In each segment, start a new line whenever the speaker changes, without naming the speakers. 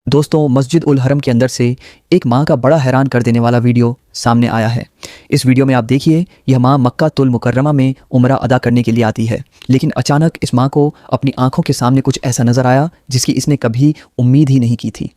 दोस्तों, मस्जिद उल हरम के अंदर से एक माँ का बड़ा हैरान कर देने वाला वीडियो सामने आया है। इस वीडियो में आप देखिए, यह माँ मक्का तुल मुकर्रमा में उम्रा अदा करने के लिए आती है, लेकिन अचानक इस माँ को अपनी आंखों के सामने कुछ ऐसा नज़र आया जिसकी इसने कभी उम्मीद ही नहीं की थी।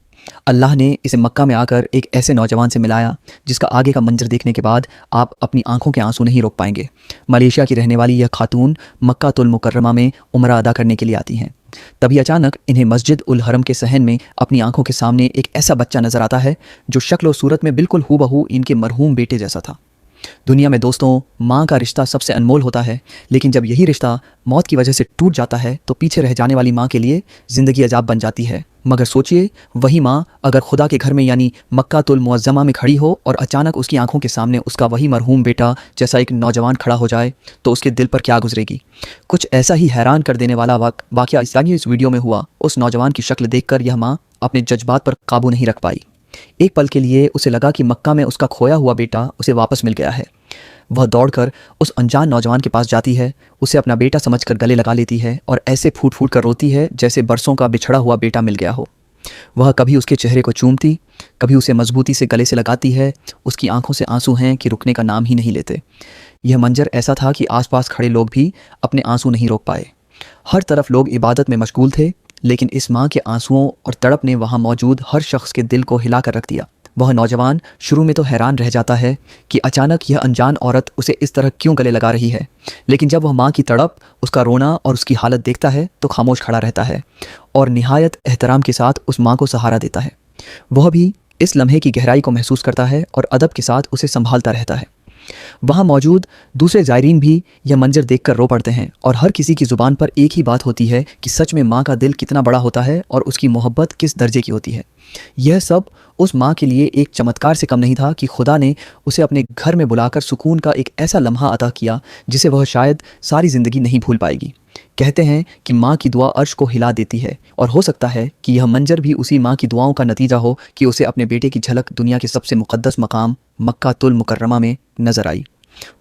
अल्लाह ने इसे मक्का में आकर एक ऐसे नौजवान से मिलाया जिसका आगे का मंजर देखने के बाद आप अपनी आंखों के आंसू नहीं रोक पाएंगे। मलेशिया की रहने वाली यह खातून मक्का तुल मुकर्रमा में उम्रा अदा करने के लिए आती हैं। तभी अचानक इन्हें मस्जिद उल हरम के सहन में अपनी आंखों के सामने एक ऐसा बच्चा नजर आता है जो शक्ल और सूरत में बिल्कुल हूबहू इनके मरहूम बेटे जैसा था। दुनिया में दोस्तों, माँ का रिश्ता सबसे अनमोल होता है, लेकिन जब यही रिश्ता मौत की वजह से टूट जाता है तो पीछे रह जाने वाली माँ के लिए ज़िंदगी अजाब बन जाती है। मगर सोचिए, वही माँ अगर खुदा के घर में यानी मक्का तुल मुअज़्ज़मा में खड़ी हो और अचानक उसकी आंखों के सामने उसका वही मरहूम बेटा जैसा एक नौजवान खड़ा हो जाए तो उसके दिल पर क्या गुजरेगी। कुछ ऐसा ही हैरान कर देने वाला वाक़या इस वीडियो में हुआ। उस नौजवान की शक्ल देखकर यह माँ अपने जज्बात पर काबू नहीं रख पाई। एक पल के लिए उसे लगा कि मक्का में उसका खोया हुआ बेटा उसे वापस मिल गया है। वह दौड़कर उस अनजान नौजवान के पास जाती है, उसे अपना बेटा समझकर गले लगा लेती है और ऐसे फूट फूट कर रोती है जैसे बरसों का बिछड़ा हुआ बेटा मिल गया हो। वह कभी उसके चेहरे को चूमती, कभी उसे मजबूती से गले से लगाती है। उसकी आंखों से आंसू हैं कि रुकने का नाम ही नहीं लेते। यह मंजर ऐसा था कि आसपास खड़े लोग भी अपने आंसू नहीं रोक पाए। हर तरफ लोग इबादत में मशगूल थे, लेकिन इस माँ के आंसुओं और तड़प ने वहाँ मौजूद हर शख्स के दिल को हिला कर रख दिया। वह नौजवान शुरू में तो हैरान रह जाता है कि अचानक यह अनजान औरत उसे इस तरह क्यों गले लगा रही है, लेकिन जब वह माँ की तड़प, उसका रोना और उसकी हालत देखता है तो खामोश खड़ा रहता है और निहायत एहतराम के साथ उस माँ को सहारा देता है। वह भी इस लम्हे की गहराई को महसूस करता है और अदब के साथ उसे संभालता रहता है। वहाँ मौजूद दूसरे ज़ायरीन भी यह मंजर देखकर रो पड़ते हैं और हर किसी की ज़ुबान पर एक ही बात होती है कि सच में माँ का दिल कितना बड़ा होता है और उसकी मोहब्बत किस दर्जे की होती है। यह सब उस माँ के लिए एक चमत्कार से कम नहीं था कि खुदा ने उसे अपने घर में बुलाकर सुकून का एक ऐसा लम्हा अता किया जिसे वह शायद सारी ज़िंदगी नहीं भूल पाएगी। कहते हैं कि माँ की दुआ अर्श को हिला देती है, और हो सकता है कि यह मंजर भी उसी माँ की दुआओं का नतीजा हो कि उसे अपने बेटे की झलक दुनिया के सबसे मुक़द्दस मकाम मक्का तुल मुकर्रमा में नज़र आई।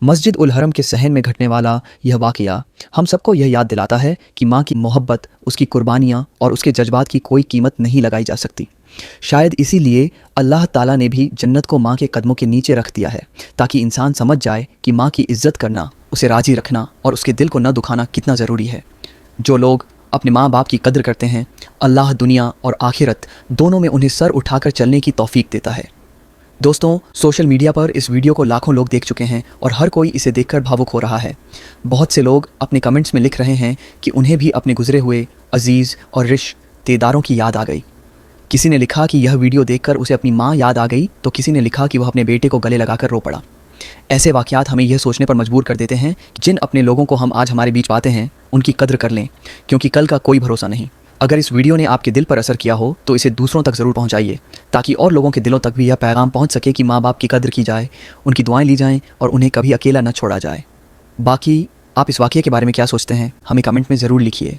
मस्जिद उल हरम के सहन में घटने वाला यह वाक़या हम सबको यह याद दिलाता है कि माँ की मोहब्बत, उसकी कुर्बानियाँ और उसके जज्बात की कोई कीमत नहीं लगाई जा सकती। शायद इसीलिए अल्लाह ताला ने भी जन्नत को माँ के कदमों के नीचे रख दिया है, ताकि इंसान समझ जाए कि माँ की इज़्ज़त करना, उसे राज़ी रखना और उसके दिल को न दुखाना कितना ज़रूरी है। जो लोग अपने माँ बाप की कदर करते हैं, अल्लाह दुनिया और आखिरत दोनों में उन्हें सर उठाकर चलने की तौफीक देता है। दोस्तों, सोशल मीडिया पर इस वीडियो को लाखों लोग देख चुके हैं और हर कोई इसे देखकर भावुक हो रहा है। बहुत से लोग अपने कमेंट्स में लिख रहे हैं कि उन्हें भी अपने गुजरे हुए अजीज़ और रिश्तेदारों की याद आ गई। किसी ने लिखा कि यह वीडियो देखकर उसे अपनी माँ याद आ गई, तो किसी ने लिखा कि वह अपने बेटे को गले लगाकर रो पड़ा। ऐसे वाक़यात हमें यह सोचने पर मजबूर कर देते हैं कि जिन अपने लोगों को हम आज हमारे बीच पाते हैं उनकी कद्र कर लें, क्योंकि कल का कोई भरोसा नहीं। अगर इस वीडियो ने आपके दिल पर असर किया हो तो इसे दूसरों तक ज़रूर पहुंचाइए, ताकि और लोगों के दिलों तक भी यह पैगाम पहुंच सके कि माँ बाप की कद्र की जाए, उनकी दुआएं ली जाएं और उन्हें कभी अकेला न छोड़ा जाए। बाकी आप इस वाक़ये के बारे में क्या सोचते हैं, हमें कमेंट में ज़रूर लिखिए।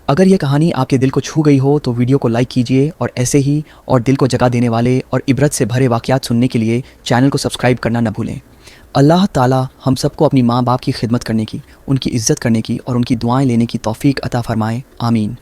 अगर यह कहानी आपके दिल को छू गई हो तो वीडियो को लाइक कीजिए और ऐसे ही और दिल को जगा देने वाले और इबरत से भरे वाक़यात सुनने के लिए चैनल को सब्सक्राइब करना न भूलें। अल्लाह ताला हम सबको अपनी माँ बाप की खिदमत करने की, उनकी इज़्ज़त करने की और उनकी दुआएं लेने की तौफीक अता फ़रमाए। आमीन।